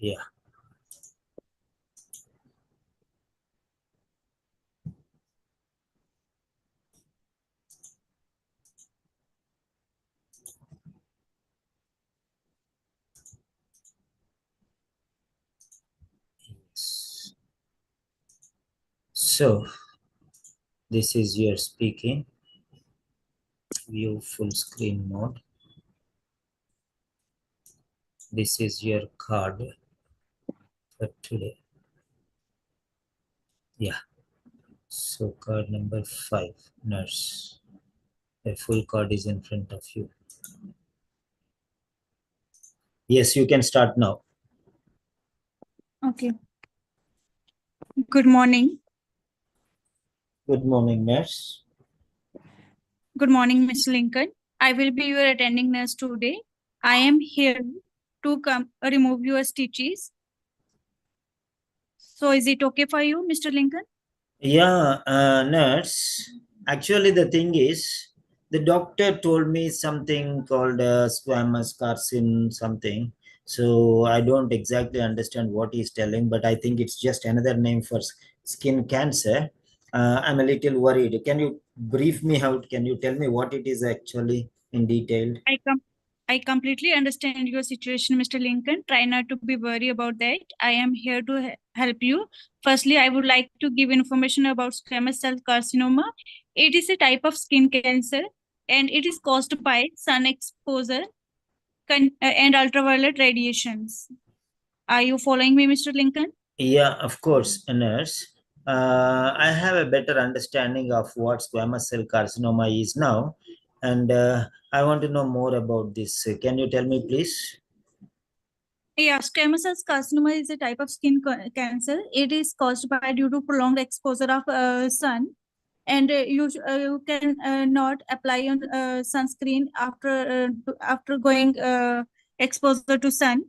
Yeah. So this is your speaking. View full screen mode. This is your card for today. Yeah. So card number 5, nurse. A full card is in front of you. Yes, you can start now. Okay. Good morning. Good morning, nurse. Good morning, Mr. Lincoln. I will be your attending nurse today. I am here to remove your stitches. So is it okay for you, Mr. Lincoln? Yeah, nurse. Actually, the thing is, the doctor told me something called squamous carcin something. So I don't exactly understand what he's telling, but I think it's just another name for skin cancer. I'm a little worried. Can you brief me out? Can you tell me what it is actually in detail? I completely understand your situation, Mr. Lincoln. Try not to be worried about that. I am here to help you. Firstly, I would like to give information about squamous cell carcinoma. It is a type of skin cancer and it is caused by sun exposure and ultraviolet radiations. Are you following me, Mr. Lincoln? Yeah, of course, nurse. I have a better understanding of what squamous cell carcinoma is now, and I want to know more about this. Can you tell me, please? Yeah, squamous cell carcinoma is a type of skin cancer. It is caused by due to prolonged exposure of sun, and you can not apply on sunscreen after going exposure to sun.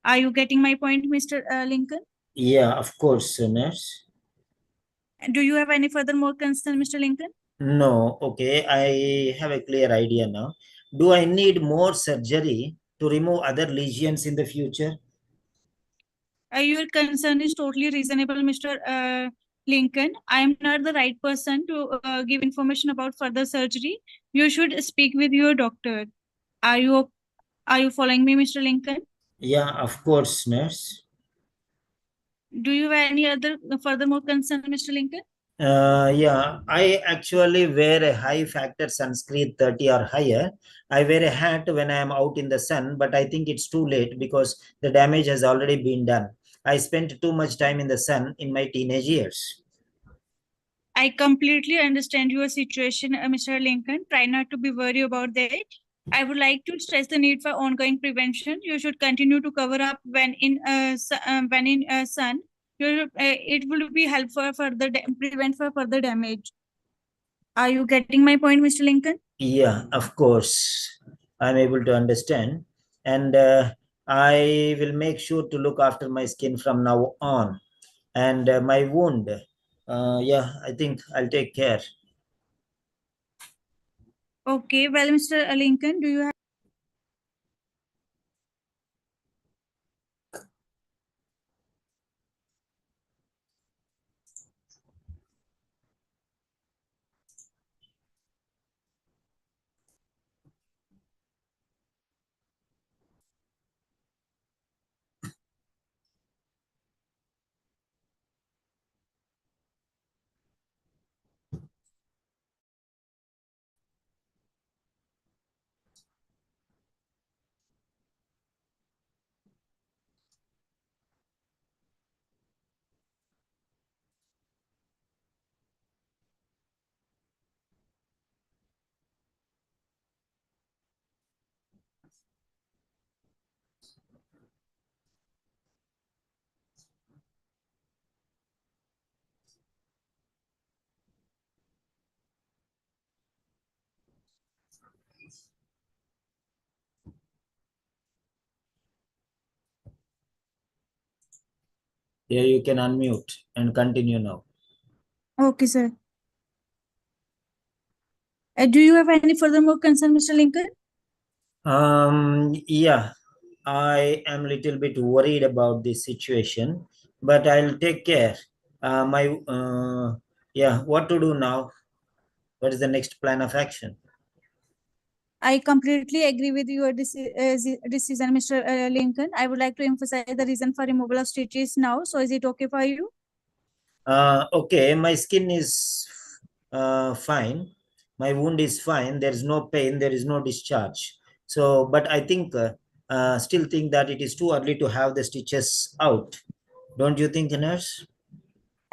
Are you getting my point, Mr. Lincoln? Yeah, of course, nurse. Do you have any further more concern, Mr. Lincoln? No, okay, I have a clear idea now. Do I need more surgery to remove other lesions in the future? Your concern is totally reasonable, Mr. Lincoln. I am not the right person to give information about further surgery. You should speak with your doctor. Are you are you following me, Mr. Lincoln? Yeah, of course, nurse. Do you have any other further more concern, Mr. Lincoln? Yeah, I actually wear a high factor sunscreen 30 or higher. I wear a hat when I am out in the sun, but I think it's too late because the damage has already been done. I spent too much time in the sun in my teenage years. I completely understand your situation, Mr. Lincoln. Try not to be worried about that. I would like to stress the need for ongoing prevention. You should continue to cover up when in sun. It will be helpful for prevent for further damage. Are you getting my point, Mr. Lincoln? Yeah, of course. I'm able to understand. And I will make sure to look after my skin from now on. And my wound, yeah, I think I'll take care. Okay. Well, Mr. Lincoln, do you have? Yeah, you can unmute and continue now. Okay, sir. Do you have any further more concern, Mr. Lincoln? Yeah, I am a little bit worried about this situation, but I'll take care. Yeah, what to do now? What is the next plan of action? I completely agree with your decision, Mr. Lincoln. I would like to emphasize the reason for removal of stitches now. So, is it okay for you? Okay, my skin is fine. My wound is fine. There is no pain. There is no discharge. So, but I think, still think that it is too early to have the stitches out. Don't you think, nurse?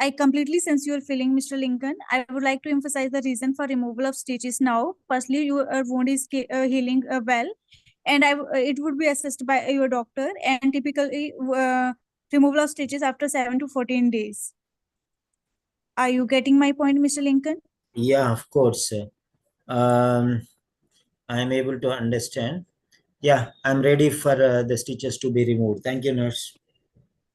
I completely sense your feeling, Mr. Lincoln. I would like to emphasize the reason for removal of stitches now. Firstly, your wound is healing well, and it would be assessed by your doctor. And typically, removal of stitches after 7 to 14 days. Are you getting my point, Mr. Lincoln? Yeah, of course. Um, I am able to understand. Yeah, I'm ready for the stitches to be removed. Thank you, nurse.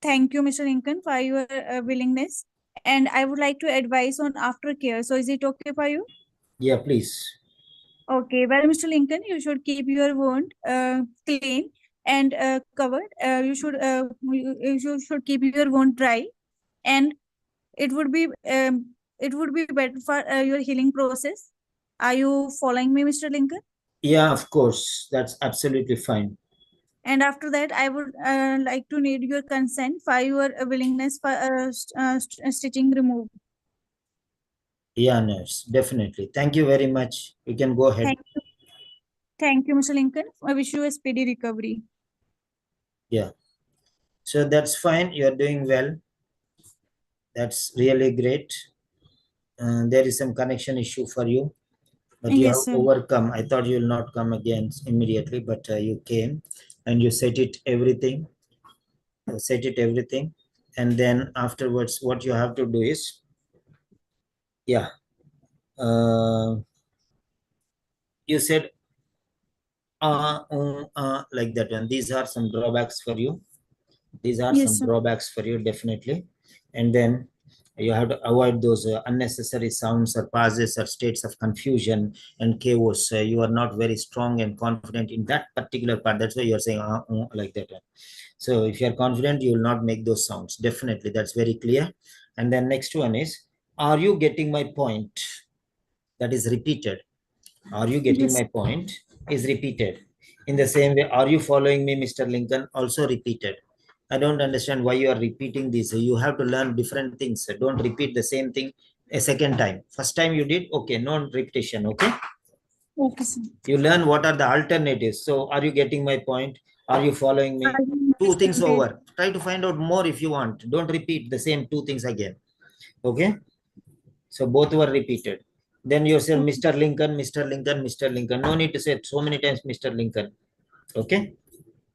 Thank you, Mr. Lincoln, for your willingness. And I would like to advise on aftercare. So, is it okay for you? Yeah, please. Okay, well, Mr. Lincoln, you should keep your wound clean and covered. You should keep your wound dry, and it would be better for your healing process. Are you following me, Mr. Lincoln? Yeah, of course. That's absolutely fine. And after that, I would like to need your consent for your willingness for stitching removed. Yeah, nurse. Definitely. Thank you very much. You can go ahead. Thank you, Mr. Lincoln. I wish you a speedy recovery. Yeah. So that's fine. You're doing well. That's really great. There is some connection issue for you, but you Yes, have sir. overcome. I thought you will not come again immediately, but you came and you set it everything. Set it everything, and then afterwards, what you have to do is, yeah. Uh, you said like that one. These are some drawbacks for you. These are Yes, some sir. drawbacks for you, definitely. And then you have to avoid those unnecessary sounds or pauses or states of confusion and chaos. You are not very strong and confident in that particular part. That's why you're saying like that one. So if you're confident, you will not make those sounds. Definitely, that's very clear. And then next one is, are you getting my point? That is repeated. Are you getting Yes. my point? Is repeated. In the same way, are you following me, Mr. Lincoln? Also repeated. I don't understand why you are repeating this. You have to learn different things. Don't repeat the same thing a second time. First time you did, okay, no repetition, okay? Okay, sir. You learn what are the alternatives. So are you getting my point? Are you following I me? will Two things understand it. over. Try to find out more if you want. Don't repeat the same two things again. Okay? So both were repeated. Then you say Okay. Mr. Lincoln, Mr. Lincoln, Mr. Lincoln. No need to say so many times Mr. Lincoln. Okay?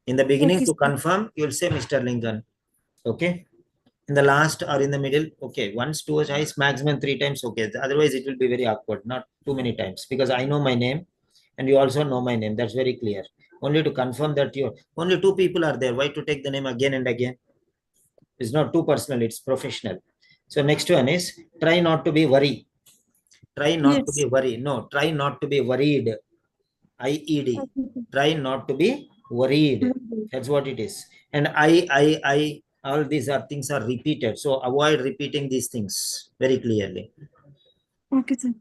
In the beginning Okay, to sir. confirm, you will say Mr. Lincoln. Okay? In the last or in the middle, okay. Once, twice, maximum three times, okay. Otherwise, it will be very awkward. Not too many times, because I know my name and you also know my name. That's very clear. Only to confirm that you only two people are there. Why to take the name again and again? It's not too personal, it's professional. So next one is, try not to be worried. Try not to Yes. be worried. No, try not to be worried. IED. Okay, sir. Try not to be worried. Very That's what it is. And all these are things are repeated. So avoid repeating these things very clearly. okay, sir.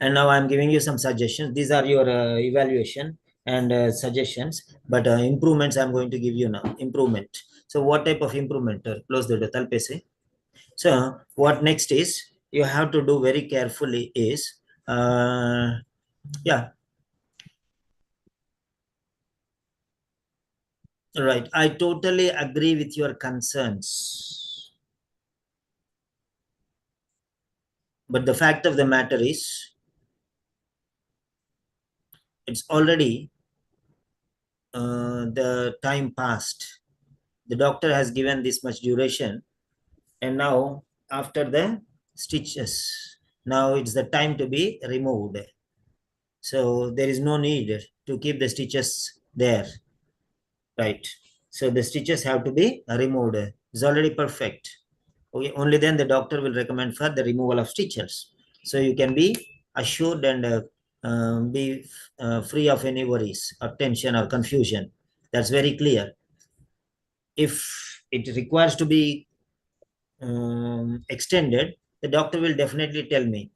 And now I'm giving you some suggestions. These are your evaluation and suggestions, but improvements I'm going to give you now. Improvement. So what type of improvement? Close the door. Talpe se. So what next is, you have to do very carefully is, yeah, right. I totally agree with your concerns. But the fact of the matter is, it's already the time passed. The doctor has given this much duration, and now after the stitches, now it's the time to be removed. So there is no need to keep the stitches there, right? So the stitches have to be removed. It's already perfect. Okay, only then the doctor will recommend for the removal of stitches. So you can be assured and be free of any worries or tension or confusion. That's very clear. If it requires to be extended, the doctor will definitely tell me.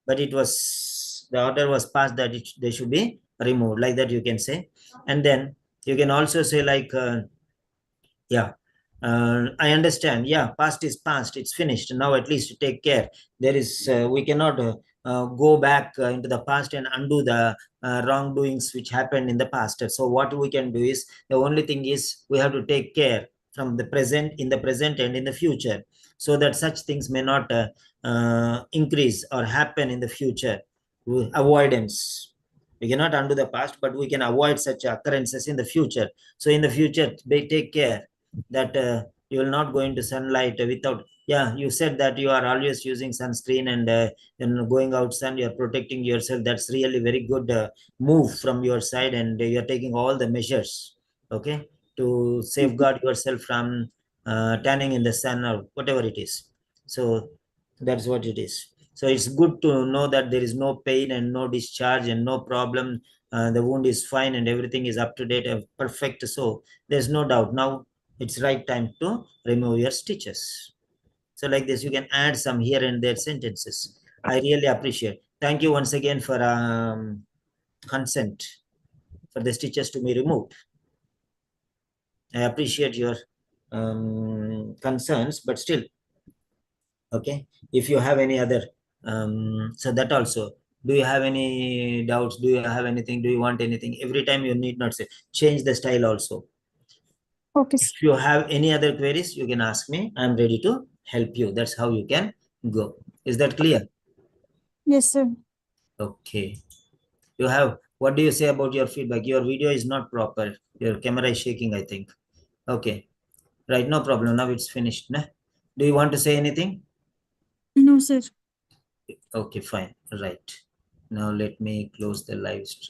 But the order was passed that they should be removed, like that you can say. And then you can also say like, yeah, I understand. Yeah, past is past. It's finished. Now at least take care. We cannot go back into the past and undo the wrongdoings which happened in the past. So what we can do is, the only thing is we have to take care from the present, in the present and in the future, so that such things may not increase or happen in the future. Avoidance. We cannot undo the past, but we can avoid such occurrences in the future. So in the future, take care that you will not go into sunlight without. Yeah, you said that you are always using sunscreen and going outside, you're protecting yourself. That's really very good move from your side, and you're taking all the measures, okay, to safeguard yourself from tanning in the sun or whatever it is. So that's what it is. So it's good to know that there is no pain and no discharge and no problem. The wound is fine and everything is up to date and perfect. So there's no doubt. Now it's right time to remove your stitches. So like this, you can add some here and there sentences. I really appreciate. Thank you once again for consent for the stitches to be removed. I appreciate your concerns, but still, okay. If you have any other, so that also, do you have any doubts? Do you have anything? Do you want anything? Every time you need not say, change the style also. Okay, If you have any other queries, you can ask me. I'm ready to help you. That's how you can go. Is that clear? yes, sir. Okay. What do you say about your feedback? Your video is not proper. Your camera is shaking, I think. Okay. Right, no problem. Now it's finished. Nah? Do you want to say anything? No, sir. Okay, fine. Right. Now let me close the live stream.